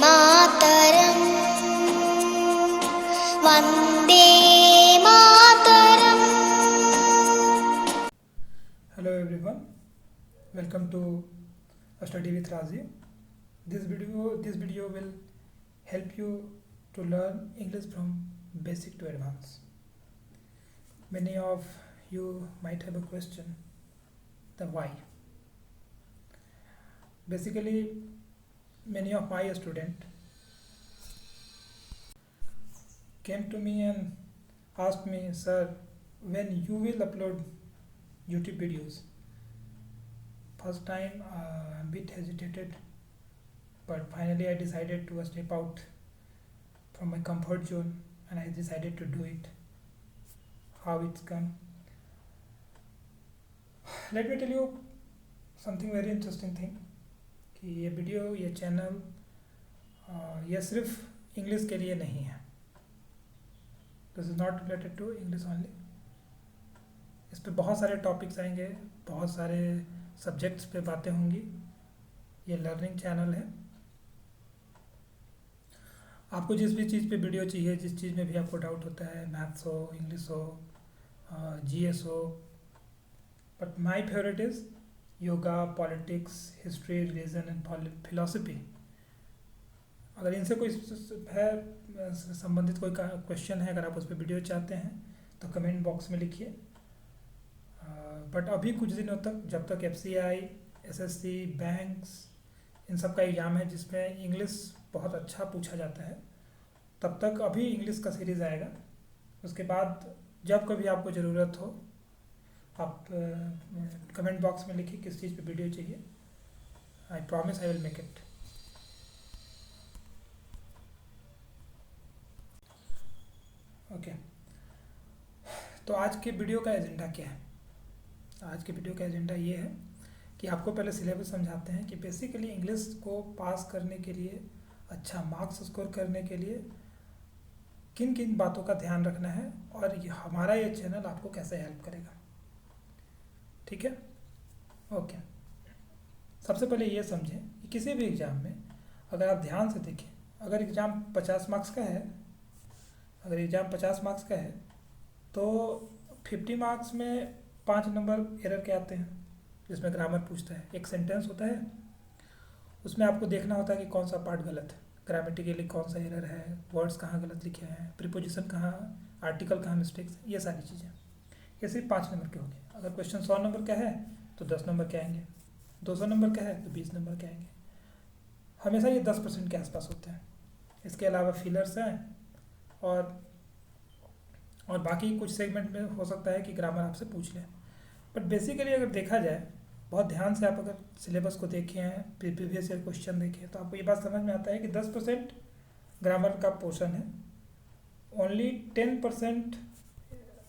Mataram Vande Mataram. Hello everyone, welcome to Study with Razi. This video will help you to learn English from basic to advanced. Many of you might have a question, the why. Basically, many of my students came to me and asked me, sir, when you will upload YouTube videos? First time I'm a bit hesitated, but finally I decided to step out from my comfort zone and I decided to do it. How it's come? Let me tell you something very interesting thing कि ये video ये channel ये सिर्फ English के लिए नहीं है. This is not related to English only. इस पे बहुत सारे टॉपिक्स आएंगे, बहुत सारे सब्जेक्ट्स पे बातें होंगी. ये लर्निंग चैनल है. आपको जिस भी चीज़ पे वीडियो चाहिए, जिस चीज़ में भी आपको डाउट होता है, मैथ्स हो, इंग्लिश हो, जीएस हो, but my favourite is yoga, politics, history, religion and philosophy. अगर इनसे कोई है संबंधित कोई क्वेश्चन है, अगर आप उस पर वीडियो चाहते हैं तो कमेंट बॉक्स में लिखिए. बट अभी कुछ दिनों तक, जब तक FCI, SSC, बैंक्स इन सब का एग्ज़ाम है जिसमें इंग्लिश बहुत अच्छा पूछा जाता है, तब तक अभी इंग्लिश का सीरीज़ आएगा. उसके बाद जब कभी आपको ज़रूरत हो आप कमेंट बॉक्स में लिखिए किस चीज़ पे वीडियो चाहिए. I promise I will make it. Okay, तो आज के वीडियो का एजेंडा क्या है? आज के वीडियो का एजेंडा ये है कि आपको पहले सिलेबस समझाते हैं कि बेसिकली इंग्लिश को पास करने के लिए, अच्छा मार्क्स स्कोर करने के लिए किन किन बातों का ध्यान रखना है और ये हमारा ये चैनल आपको कैसे हेल्प करेगा. ठीक है? ओके. सबसे पहले ये समझें कि किसी भी एग्ज़ाम में अगर आप ध्यान से देखें, अगर एग्ज़ाम 50 मार्क्स का है, अगर एग्ज़ाम 50 मार्क्स का है तो 50 मार्क्स में 5 नंबर एरर के आते हैं जिसमें ग्रामर पूछता है. एक सेंटेंस होता है, उसमें आपको देखना होता है कि कौन सा पार्ट गलत है, ग्रामेटिकली कौन सा एरर है, वर्ड्स कहाँ गलत लिखे हैं, प्रीपोजिशन कहाँ, आर्टिकल कहाँ मिस्टेक्स, ये सारी चीज़ें. ये सिर्फ 5 नंबर के होंगे. अगर क्वेश्चन 100 नंबर का है तो 10 नंबर के आएंगे, 200 नंबर का है तो 20 नंबर के आएंगे. हमेशा ये 10% के आसपास होते हैं. इसके अलावा फिलर्स हैं और बाकी कुछ सेगमेंट में हो सकता है कि ग्रामर आपसे पूछ लें. बट बेसिकली अगर देखा जाए, बहुत ध्यान से आप अगर सिलेबस को देखें, प्रीवियस ईयर क्वेश्चन देखें, तो आपको ये बात समझ में आता है कि 10% ग्रामर का पोर्शन है. ओनली 10%,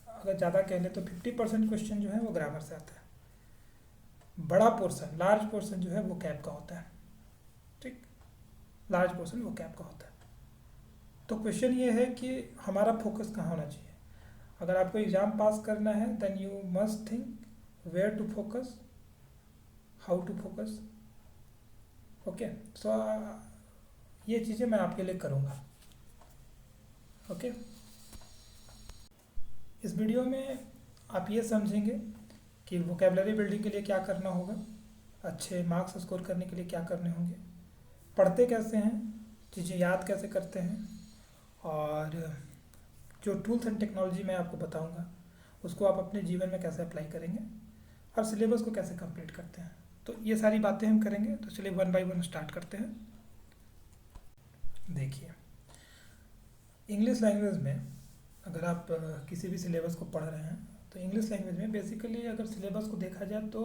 अगर ज़्यादा कह लें तो 50% क्वेश्चन जो है वो ग्रामर से आता है. बड़ा पोर्शन, लार्ज पोर्शन जो है वो कैप का होता है. ठीक, लार्ज पोर्शन वो कैप का होता है. तो क्वेश्चन ये है कि हमारा फोकस कहाँ होना चाहिए. अगर आपको एग्ज़ाम पास करना है then you must think where to focus, how to focus. Okay, so ये चीज़ें मैं आपके लिए करूँगा. ओके, इस वीडियो में आप ये समझेंगे कि वोकेबलरी बिल्डिंग के लिए क्या करना होगा, अच्छे मार्क्स स्कोर करने के लिए क्या करने होंगे, पढ़ते कैसे हैं, चीज़ें याद कैसे करते हैं, और जो टूल्स एंड टेक्नोलॉजी मैं आपको बताऊंगा उसको आप अपने जीवन में कैसे अप्लाई करेंगे, और सिलेबस को कैसे कंप्लीट करते हैं. तो ये सारी बातें हम करेंगे. तो चलिए 1 बाय 1 स्टार्ट करते हैं. देखिए, इंग्लिश लैंग्वेज में अगर आप किसी भी सिलेबस को पढ़ रहे हैं तो इंग्लिश लैंग्वेज में बेसिकली अगर सिलेबस को देखा जाए तो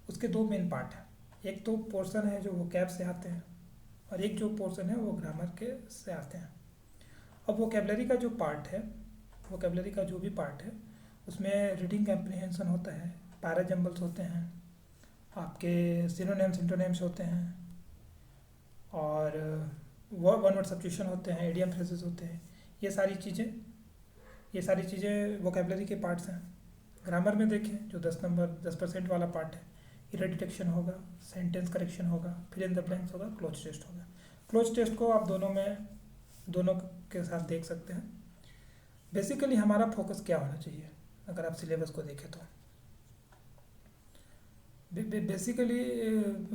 उसके 2 मेन पार्ट हैं. एक तो पोर्शन है जो वोकैब से आते हैं और एक जो पोर्शन है वो ग्रामर के से आते हैं. अब वोकेबलरी का जो पार्ट है, वोकेबलरी का जो भी पार्ट है उसमें रीडिंग कम्प्रीहेंशन होता है, पैराजम्बल्स होते हैं, आपके सिनोनिम्स सिंटोनिम्स होते हैं, और वन वर्ड सब्स्टिट्यूशन होते हैं, इडियम फ्रेजेस होते हैं. ये सारी चीज़ें वोकेबलरी के पार्ट्स हैं. ग्रामर में देखें जो 10% वाला पार्ट है, एरर डिटेक्शन होगा, सेंटेंस करेक्शन होगा, फिल इन द ब्लैंक्स होगा, क्लोज टेस्ट होगा. क्लोज टेस्ट को आप दोनों के साथ देख सकते हैं। बेसिकली हमारा फोकस क्या होना चाहिए अगर आप सिलेबस को देखें तो बेसिकली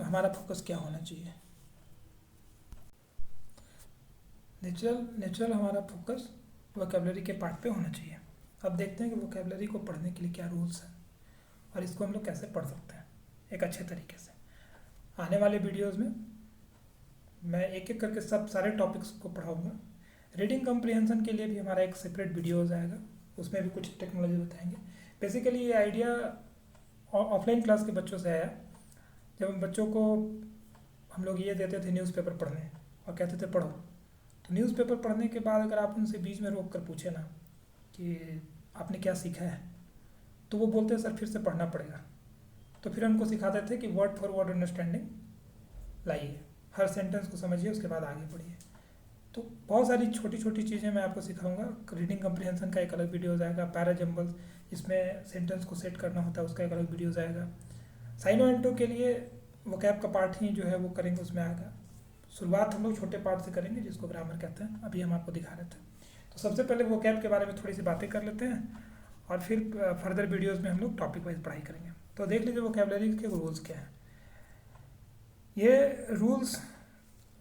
हमारा फोकस क्या होना चाहिए। नेचुरल हमारा फोकस वोकैबुलरी के पार्ट पे होना चाहिए। अब देखते हैं कि वोकैबुलरी को पढ़ने के लिए क्या रूल्स हैं और इसको हम लोग कैसे पढ़ सकते हैं एक अच्छे तरीके से। आने वाले वीडियोस में मैं एक एक करके सारे टॉपिक्स को पढ़ाऊँगा। रीडिंग कम्प्रीहेंशन के लिए भी हमारा एक सेपरेट वीडियोज़ आएगा, उसमें भी कुछ टेक्नोलॉजी बताएंगे। बेसिकली ये आइडिया ऑफलाइन क्लास के बच्चों से आया, जब हम बच्चों को हम लोग ये देते थे न्यूज़पेपर पढ़ने और कहते थे पढ़ो, तो न्यूज़पेपर पढ़ने के बाद अगर आप उनसे बीच में रोक कर पूछे ना कि आपने क्या सीखा है, तो वो बोलते हैं सर फिर से पढ़ना पड़ेगा। तो फिर उनको सिखाते थे कि वर्ड फॉर वर्ड अंडरस्टैंडिंग लाइए, हर सेंटेंस को समझिए, उसके बाद आगे बढ़िए। तो बहुत सारी छोटी छोटी चीज़ें मैं आपको सिखाऊंगा। रीडिंग कम्प्रीहेंशन का एक अलग वीडियोज़ आएगा, पैराजम्बल्स इसमें सेंटेंस को सेट करना होता है उसका एक अलग वीडियोज़ आएगा। साइनो एंटो के लिए वोकैब का पार्ट ही जो है वो करेंगे, उसमें आएगा। शुरुआत हम लोग छोटे पार्ट से करेंगे जिसको ग्रामर कहते हैं, अभी हम आपको दिखा रहे थे। तो सबसे पहले वोकैब के बारे में थोड़ी सी बातें कर लेते हैं और फिर फर्दर वीडियोज़ में हम लोग टॉपिक वाइज पढ़ाई करेंगे। तो देख लीजिए वोकैबुलरी के रूल्स क्या हैं। ये रूल्स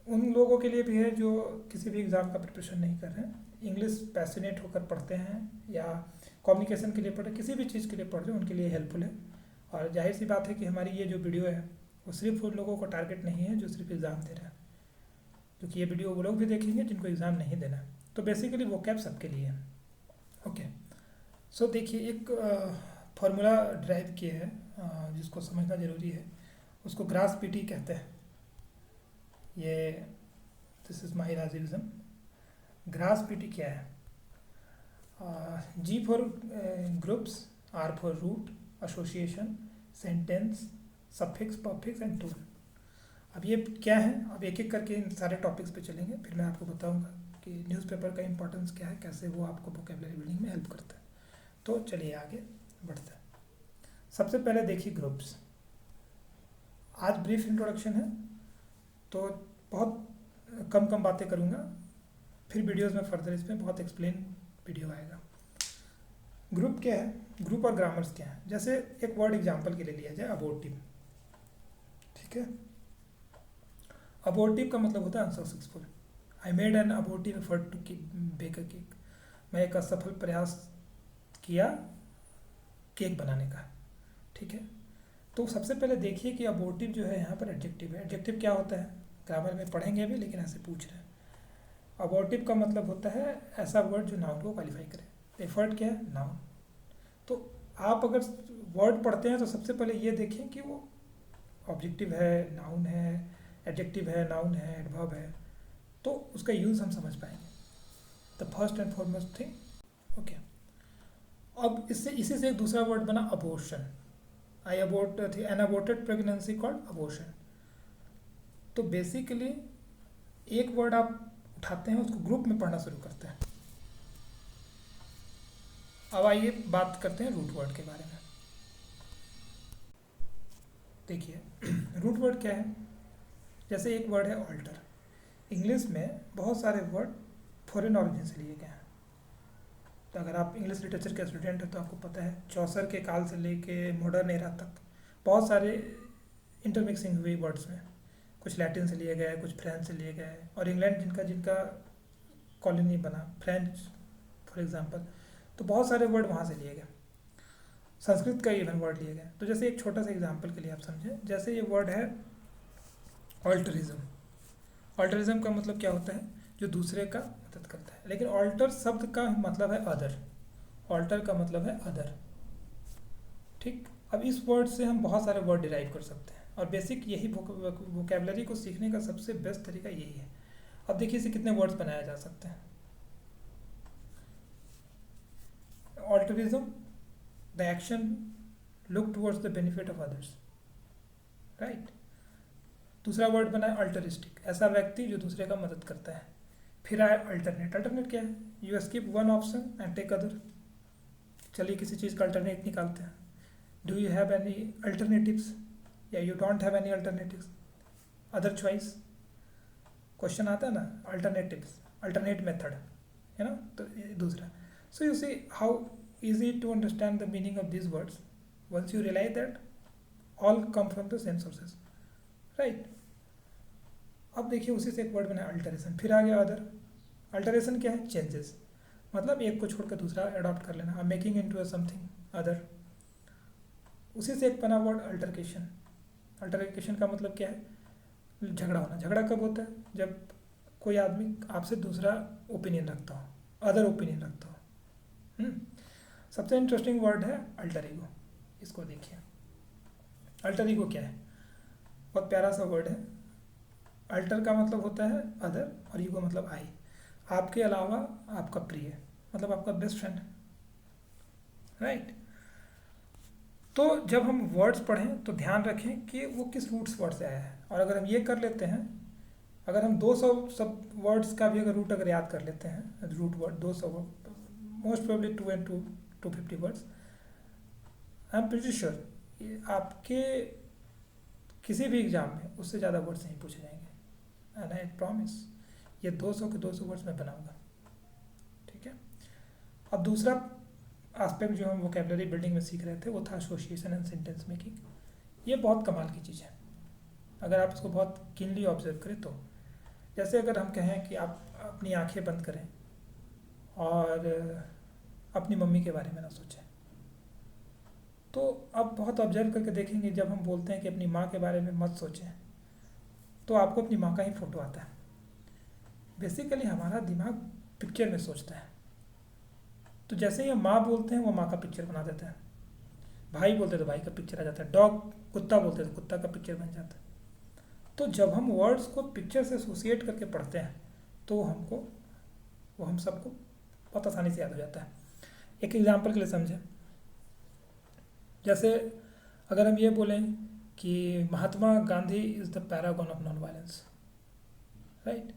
उन लोगों के लिए भी है जो किसी भी एग्ज़ाम का प्रिपरेशन नहीं कर रहे हैं, इंग्लिश पैशनेट होकर पढ़ते हैं या कम्युनिकेशन के लिए पढ़ रहे, किसी भी चीज़ के लिए पढ़ रहे हैं, उनके लिए हेल्पफुल है। और जाहिर सी बात है कि हमारी ये जो वीडियो है वो सिर्फ उन लोगों को टारगेट नहीं है जो सिर्फ एग्ज़ाम दे रहे हैं, क्योंकि ये वीडियो वो लोग भी देखेंगे जिनको एग्ज़ाम नहीं देना है। तो बेसिकली वोकैब सबके लिए है। ओके, सो देखिए एक फार्मूला ड्राइव किया है जिसको समझना ज़रूरी है, उसको ग्रास पीटी कहते हैं। ये this is my revision. Grass PT क्या है? G for groups, R for root, association, sentence, suffix, prefix and tool. अब ये क्या है, अब एक एक करके इन सारे टॉपिक्स पे चलेंगे, फिर मैं आपको बताऊंगा कि न्यूज़पेपर का इंपॉर्टेंस क्या है, कैसे वो आपको वोकैबुलरी बिल्डिंग में हेल्प करता है। तो चलिए आगे बढ़ते हैं। सबसे पहले देखिए ग्रुप्स। आज ब्रीफ इंट्रोडक्शन है तो बहुत कम बातें करूँगा, फिर वीडियोस में फर्दर इसमें बहुत एक्सप्लेन वीडियो आएगा। ग्रुप क्या है, ग्रुप और ग्रामर्स क्या है। जैसे एक वर्ड एग्जांपल के लिए लिया जाए अबोर्टिव, ठीक है। अबोर्टिव का मतलब होता है unsuccessful. I made an abortive effort to bake a cake. मैं एक असफल प्रयास किया केक बनाने का, ठीक है। तो सबसे पहले देखिए कि अबोर्टिव जो है यहाँ पर एडजेक्टिव है। एडजेक्टिव क्या होता है ग्रामर में पढ़ेंगे भी, लेकिन ऐसे पूछ रहे हैं। अबोर्टिव का मतलब होता है ऐसा वर्ड जो नाउन को क्वालिफाई करे। एफर्ट क्या है, नाउन। तो आप अगर वर्ड पढ़ते हैं तो सबसे पहले ये देखें कि वो ऑब्जेक्टिव है, नाउन है, एडजेक्टिव है, नाउन है, एडवर्ब है, तो उसका यूज़ हम समझ पाएंगे। The first and foremost thing. Okay, अब इसी से एक दूसरा वर्ड बना abortion. I abort an aborted pregnancy called abortion. तो बेसिकली एक वर्ड आप उठाते हैं, उसको ग्रुप में पढ़ना शुरू करते हैं। अब आइए बात करते हैं रूट वर्ड के बारे में। देखिए रूट वर्ड क्या है। जैसे एक वर्ड है ऑल्टर। इंग्लिश में बहुत सारे वर्ड फॉरेन ऑरिजिन से लिए गए हैं। तो अगर आप इंग्लिश लिटरेचर के स्टूडेंट हैं तो आपको पता है चौसर के काल से लेके मॉडर्न एरा तक बहुत सारे इंटरमिक्सिंग हुई वर्ड्स में। कुछ लैटिन से लिए गए, कुछ फ्रेंच से लिए गए, और इंग्लैंड जिनका कॉलोनी बना, फ्रेंच फॉर एग्जांपल, तो बहुत सारे वर्ड वहाँ से लिए गए। संस्कृत का इवन वर्ड लिए गए। तो जैसे एक छोटा सा एग्जांपल के लिए आप समझें, जैसे ये वर्ड है ऑल्टरिज्म। ऑल्टरिज्म का मतलब क्या होता है, जो दूसरे का मदद करता है। लेकिन ऑल्टर शब्द का मतलब है अदर। ऑल्टर का मतलब है अदर, ठीक। अब इस वर्ड से हम बहुत सारे वर्ड डिराइव कर सकते हैं, और बेसिक यही वोकैबुलरी को सीखने का सबसे बेस्ट तरीका यही है। अब देखिए इसे कितने वर्ड्स बनाए जा सकते हैं। Altruism, the action look towards the benefit of others, right. दूसरा वर्ड बना है अल्टरिस्टिक, ऐसा व्यक्ति जो दूसरे का मदद करता है। फिर आया अल्टरनेट। अल्टरनेट क्या है, you skip one option and take other. चलिए किसी चीज़ का अल्टरनेट निकालते हैं। Do you have any alternatives, या you don't have any alternatives, other choice. Question आता है ना, अल्टरनेट मेथड, है ना, तो ये दूसरा. So you see how easy to understand the meaning of these words once you realize that all come from the same sources, right? अब देखिए उसी से एक वर्ड बना अल्टरेशन, फिर आ गया अदर. अल्टरेशन क्या है? चेंजेस, मतलब एक को छोड़कर दूसरा अडॉप्ट कर लेना, मेकिंग इनटू समथिंग अदर. उसी से एक बना वर्ड अल्टरकेशन. अल्टरकेशन का मतलब क्या है? झगड़ा होना. झगड़ा कब होता है? जब कोई आदमी आपसे दूसरा ओपिनियन रखता हो, अदर ओपिनियन रखता हो. सबसे इंटरेस्टिंग वर्ड है अल्टर ईगो. इसको देखिए, अल्टर ईगो क्या है? बहुत प्यारा सा वर्ड है. अल्टर का मतलब होता है अदर और ईगो मतलब आई. आपके अलावा आपका प्रिय, मतलब आपका बेस्ट फ्रेंड, राइट? तो जब हम वर्ड्स पढ़ें तो ध्यान रखें कि वो किस रूट्स वर्ड से आया है. और अगर हम ये कर लेते हैं, अगर हम 200 सब वर्ड्स का भी अगर रूट अगर याद कर लेते हैं, root word 200 word, most probably 250 words, I am pretty sure आपके किसी भी एग्जाम में उससे ज़्यादा वर्ड्स नहीं पूछे जाएंगे. एंड आई प्रॉमिस ये 200 के 200 वर्ड्स मैं बनाऊंगा. ठीक है. अब दूसरा एस्पेक्ट जो हम वोकेबलरी बिल्डिंग में सीख रहे थे वो था एसोसिएशन एंड सेंटेंस मेकिंग. ये बहुत कमाल की चीज़ है अगर आप इसको बहुत कीनली ऑब्जर्व करें तो. जैसे अगर हम कहें कि आप अपनी आंखें बंद करें और अपनी मम्मी के बारे में ना सोचें, तो अब बहुत ऑब्जर्व करके देखेंगे जब हम बोलते हैं कि अपनी माँ के बारे में मत सोचें, तो आपको अपनी माँ का ही फोटो आता है. बेसिकली हमारा दिमाग पिक्चर में सोचता है. तो जैसे ही हम माँ बोलते हैं वो माँ का पिक्चर बना देता है, भाई बोलते तो भाई का पिक्चर आ जाता है, डॉग कुत्ता बोलते तो कुत्ता का पिक्चर बन जाता है. तो जब हम वर्ड्स को पिक्चर से एसोसिएट करके पढ़ते हैं तो वो हम सबको बहुत आसानी से याद हो जाता है. एक एग्जांपल के लिए समझें. जैसे अगर हम ये बोलें कि Mahatma Gandhi is the paragon of non violence, right?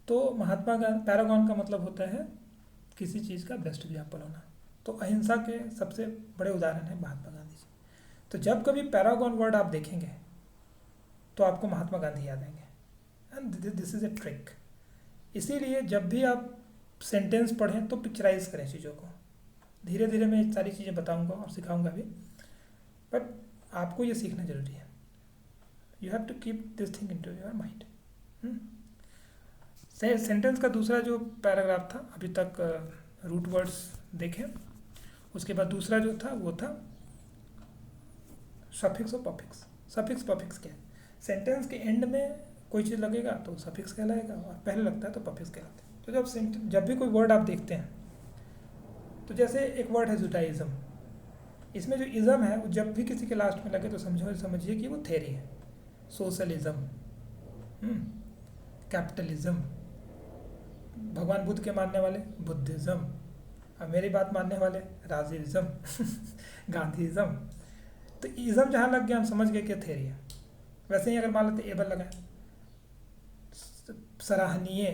तो महात्मा गांधी, पैरागॉन का मतलब होता है किसी चीज़ का बेस्ट एग्जाम्पल होना. तो अहिंसा के सबसे बड़े उदाहरण है महात्मा गांधी जी. तो जब कभी पैरागॉन वर्ड आप देखेंगे तो आपको महात्मा गांधी याद आएंगे. And this is a trick. इसीलिए जब भी आप सेंटेंस पढ़ें तो पिक्चराइज करें चीज़ों को. धीरे धीरे मैं सारी चीज़ें बताऊंगा और सिखाऊंगा भी, बट आपको ये सीखना जरूरी है. You have to keep this thing into your mind. Sentence का दूसरा जो पैराग्राफ था, अभी तक रूट वर्ड्स देखें. उसके बाद दूसरा जो था वो था सफिक्स और पफिक्स. सफिक्स पफिक्स क्या है? सेंटेंस के एंड में कोई चीज़ लगेगा तो सफिक्स कहलाएगा, और पहले लगता है तो पफिक्स कहलाता है. तो जब भी कोई वर्ड आप देखते हैं, तो जैसे एक वर्ड है जुडाइज़म. इसमें जो इज़म है वो जब भी किसी के लास्ट में लगे तो समझिए कि वो थेरी है. सोशलिज्म, कैपिटलिज्म, भगवान बुद्ध के मानने वाले बुद्धिज़्म, और मेरी बात मानने वाले राजीविज़्म, गांधीज़्म. तो इज़म जहाँ लग गया हम समझ गए कि थेरी है. वैसे ही अगर मान लेते एबल लगाए, सराहनीय,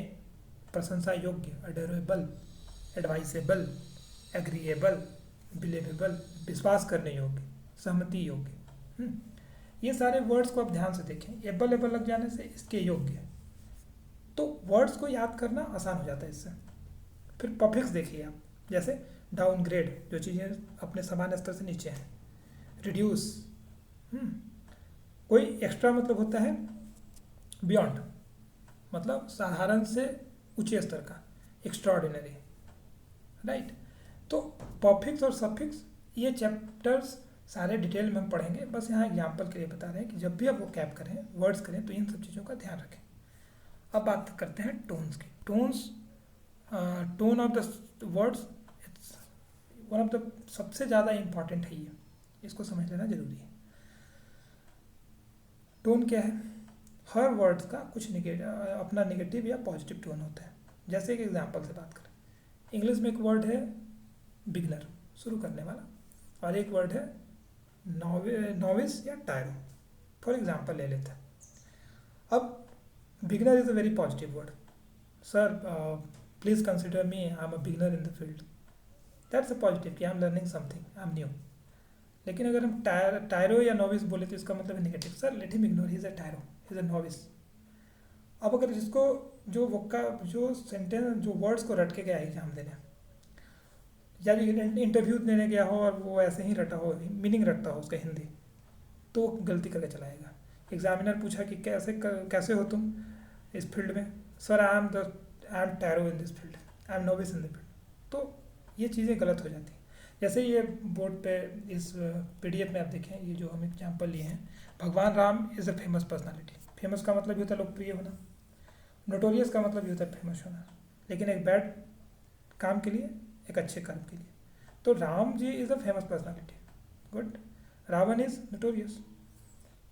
प्रशंसा योग्य, अडोरेबल, एडवाइसेबल, एग्रीएबल, बिलीवेबल, विश्वास करने योग्य, सहमति योग्य. ये सारे वर्ड्स को आप ध्यान से देखें. एबल लग जाने से इसके योग्य, तो वर्ड्स को याद करना आसान हो जाता है इससे. फिर पफिक्स देखिए आप, जैसे डाउनग्रेड, जो चीज़ें अपने सामान्य स्तर से नीचे हैं. रिड्यूस, कोई एक्स्ट्रा मतलब होता है बियॉन्ड, मतलब साधारण से ऊंचे स्तर का, एक्स्ट्राऑर्डिनरी, राइट? तो पफिक्स और सफिक्स ये चैप्टर्स सारे डिटेल में हम पढ़ेंगे. बस यहाँ एग्जांपल के लिए बता रहे हैं कि जब भी आप वो कैप करें, वर्ड्स करें, तो इन सब चीज़ों का ध्यान रखें. अब बात करते हैं टोन्स की. Tone of the words, it's one of the सबसे ज़्यादा इम्पॉर्टेंट है. ये इसको समझ लेना जरूरी है. टोन क्या है? हर वर्ड्स का कुछ अपना नेगेटिव या पॉजिटिव टोन होता है. जैसे एक एग्जांपल से बात करें, इंग्लिश में एक वर्ड है बिगनर, शुरू करने वाला, और एक वर्ड है नोविस या टायरो. फॉर एग्जांपल ले लेते हैं. अब beginner is a very positive word. Sir please consider me, I am a beginner in the field. That's a positive कि I am learning something, I am new. लेकिन अगर हम टायरो या नोविस बोले तो इसका मतलब है negative. Sir let him ignore, he is a टायरो, he is a novice. अब अगर जिसको जो सेंटेंस जो वर्ड्स को रट के गया एग्जाम देने, या इंटरव्यू देने गया हो और वो ऐसे ही रटा हो, मीनिंग रटता हो उसका हिंदी, तो वो गलती करके चलाएगा। एग्जामिनर पूछा कि कैसे हो तुम इस फील्ड में, sir I am tarot in this field, I am novice in the field, तो ये चीज़ें गलत हो जाती हैं। जैसे ये बोर्ड पे इस पीडीएफ में आप देखें, ये जो हम एग्जाम्पल लिए हैं, भगवान Ram is a famous personality. Famous का मतलब ये होता है लोकप्रिय होना, नोटोरियस का मतलब ये होता है फेमस होना, लेकिन एक बैड काम के लिए, एक अच्छे काम के लिए। तो Ram ji is a famous personality, good, Ravan is notorious.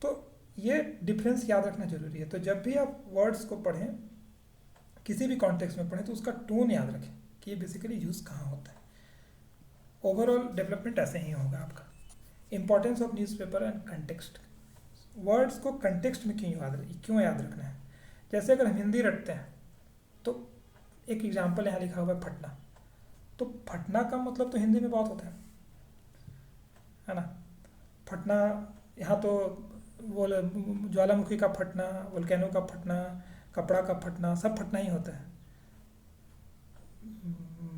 तो ये डिफरेंस याद रखना जरूरी है। तो जब भी आप वर्ड्स को पढ़ें, किसी भी कॉन्टेक्स्ट में पढ़ें, तो उसका टोन याद रखें कि ये बेसिकली यूज़ कहाँ होता है। ओवरऑल डेवलपमेंट ऐसे ही होगा आपका। Importance of newspaper and context, words को कंटेक्स्ट में क्यों याद रखना है। जैसे अगर हम हिंदी रटते हैं, तो एक एग्जाम्पल यहाँ लिखा हुआ है फटना, तो फटना का मतलब तो हिंदी में बहुत होता है ना। फटना यहाँ तो वो ज्वालामुखी का फटना, वोल्केनो का फटना, कपड़ा का फटना, सब फटना ही होता है।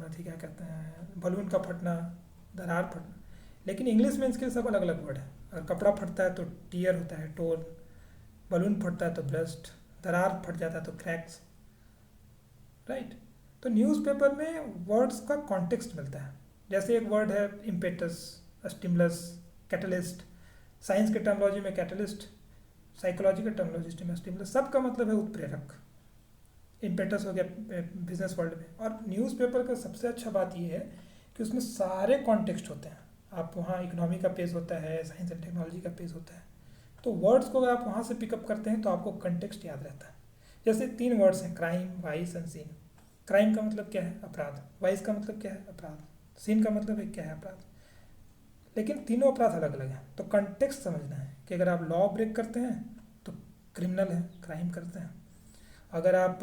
अथी क्या कहते हैं, बलून का फटना, दरार फटना, लेकिन इंग्लिश में इसके सब अलग अलग वर्ड है। अगर कपड़ा फटता है तो टीयर होता है, टोर, बलून फटता है तो ब्रस्ट, दरार फट जाता है तो क्रैक्स, राइट। तो न्यूज़पेपर में वर्ड्स का कॉन्टेक्स्ट मिलता है। जैसे एक वर्ड है इम्पेटस, स्टिमुलस, कैटलिस्ट, साइंस के टर्मोलॉजी में कैटलिस्ट, साइकोलॉजी के टर्मोलॉजी में स्टिमुलस, सबका मतलब है उत्प्रेरक। इम्पेटस हो गया बिजनेस वर्ल्ड में। और न्यूज़पेपर का सबसे अच्छा बात यह है कि उसमें सारे कॉन्टेक्स्ट होते हैं। आप वहाँ इकोनॉमी का पेज होता है, साइंस एंड टेक्नोलॉजी का पेज होता है, तो वर्ड्स को अगर आप वहाँ से पिकअप करते हैं तो आपको कंटेक्स्ट याद रहता है। जैसे 3 वर्ड्स हैं, crime, vice and scene. Crime का मतलब क्या है, अपराध। वाइस का मतलब क्या है, अपराध। सीन का मतलब है क्या है, अपराध। लेकिन तीनों अपराध अलग अलग हैं। तो कंटेक्स्ट समझना है कि अगर आप लॉ ब्रेक करते हैं तो क्रिमिनल है, क्राइम करते हैं। अगर आप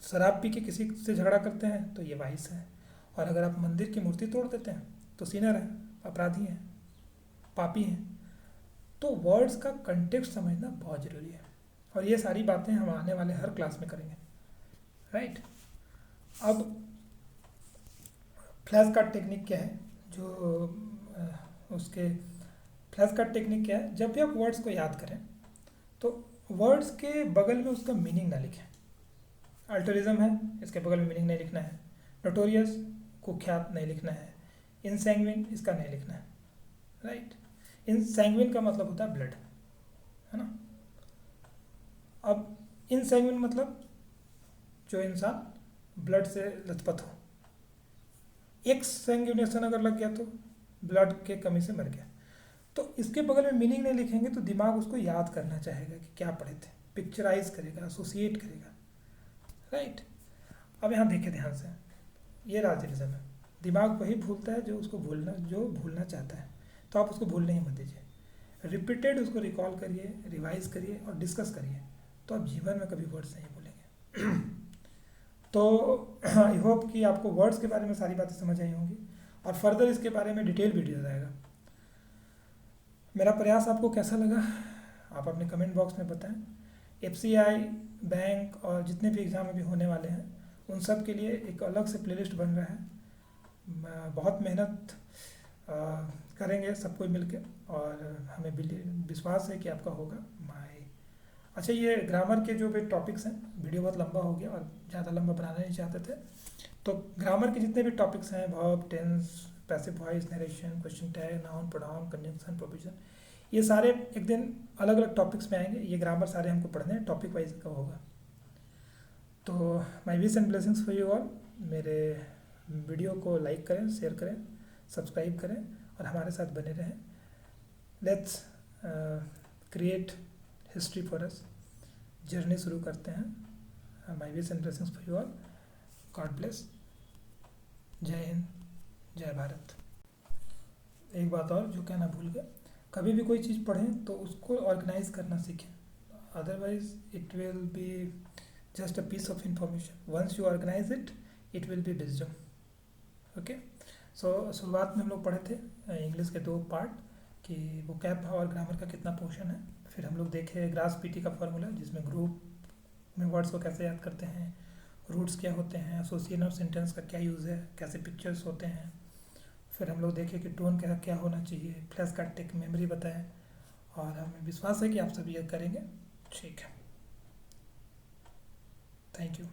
शराब पी के किसी से झगड़ा करते हैं तो ये वाइस है। और अगर आप मंदिर की मूर्ति तोड़ देते हैं तो सिनर है, अपराधी हैं, पापी हैं। तो वर्ड्स का कंटेक्स्ट समझना बहुत ज़रूरी है, और ये सारी बातें हम आने वाले हर क्लास में करेंगे, राइट। अब फ्लैश कार्ड टेक्निक क्या है, उसके फ्लैश कार्ड टेक्निक क्या है, जब भी आप वर्ड्स को याद करें तो वर्ड्स के बगल में उसका मीनिंग ना लिखें। अल्टरिज्म है, इसके बगल में मीनिंग नहीं लिखना है। नोटोरियस, कुख्यात, नहीं लिखना है। इनसैंग्विन, इसका नहीं लिखना है, राइट। इनसैंग्विन का मतलब होता है ब्लड, है ना। अब इनसैंग्विन मतलब जो इंसान ब्लड से लथपथ हो। एक्ससैंग्विनेशन अगर लग गया तो ब्लड के कमी से मर गया। तो इसके बगल में मीनिंग नहीं लिखेंगे तो दिमाग उसको याद करना चाहेगा कि क्या पढ़े थे, पिक्चराइज करेगा, एसोसिएट करेगा, राइट। अब यहाँ देखिए ध्यान से, ये राजरिज्म है। दिमाग वही भूलता है जो भूलना चाहता है, तो आप उसको भूलने ही मत दीजिए। रिपीटेड उसको रिकॉल करिए, रिवाइज करिए और डिस्कस करिए, तो आप जीवन में कभी वर्ड्स नहीं भूलेंगे। तो आई होप कि आपको वर्ड्स के बारे में सारी बातें समझ आई होंगी, और फर्दर इसके बारे में डिटेल वीडियो आएगा। मेरा प्रयास आपको कैसा लगा आप अपने कमेंट बॉक्स में बताएं। एफसीआई, बैंक और जितने भी एग्ज़ाम अभी होने वाले हैं उन सब के लिए एक अलग से प्लेलिस्ट बन रहा है। बहुत मेहनत करेंगे सब कोई मिलके, और हमें विश्वास है कि आपका होगा। अच्छा, ये ग्रामर के जो भी टॉपिक्स हैं, वीडियो बहुत लंबा हो गया और ज़्यादा लंबा बनाना नहीं चाहते थे, तो ग्रामर के जितने भी टॉपिक्स हैं, verb, tense, passive voice, narration, question tag, noun, pronoun, conjunction, provision, ये सारे एक दिन अलग अलग टॉपिक्स में आएंगे। ये ग्रामर सारे हमको पढ़ने हैं, टॉपिक वाइज का होगा। तो my wish and blessings for you all. मेरे वीडियो को लाइक करें, शेयर करें, सब्सक्राइब करें और हमारे साथ बने रहें। Let's create history for us. Journey शुरू करते हैं। My wish and blessings for you all. God bless. जय हिंद, जय भारत। एक बात और जो कहना भूल गया, कभी भी कोई चीज़ पढ़ें तो उसको ऑर्गेनाइज करना सीखें, otherwise it will be just a piece of information. Once you organise it, it will be wisdom. Okay, so शुरुआत में हम लोग पढ़े थे इंग्लिश के 2 पार्ट कि वोकैब और ग्रामर का कितना पोर्शन है। फिर हम लोग देखे ग्रास पीटी का फॉर्मूला, जिसमें में वर्ड्स को कैसे याद करते हैं, रूट्स क्या होते हैं, एसोसिएशन ऑफ सेंटेंस का क्या यूज़ है, कैसे पिक्चर्स होते हैं। फिर हम लोग देखें कि टोन क्या क्या होना चाहिए, फ्लैश कार्ड टेक मेमोरी बताएं, और हमें विश्वास है कि आप सब ये करेंगे। ठीक है, थैंक यू।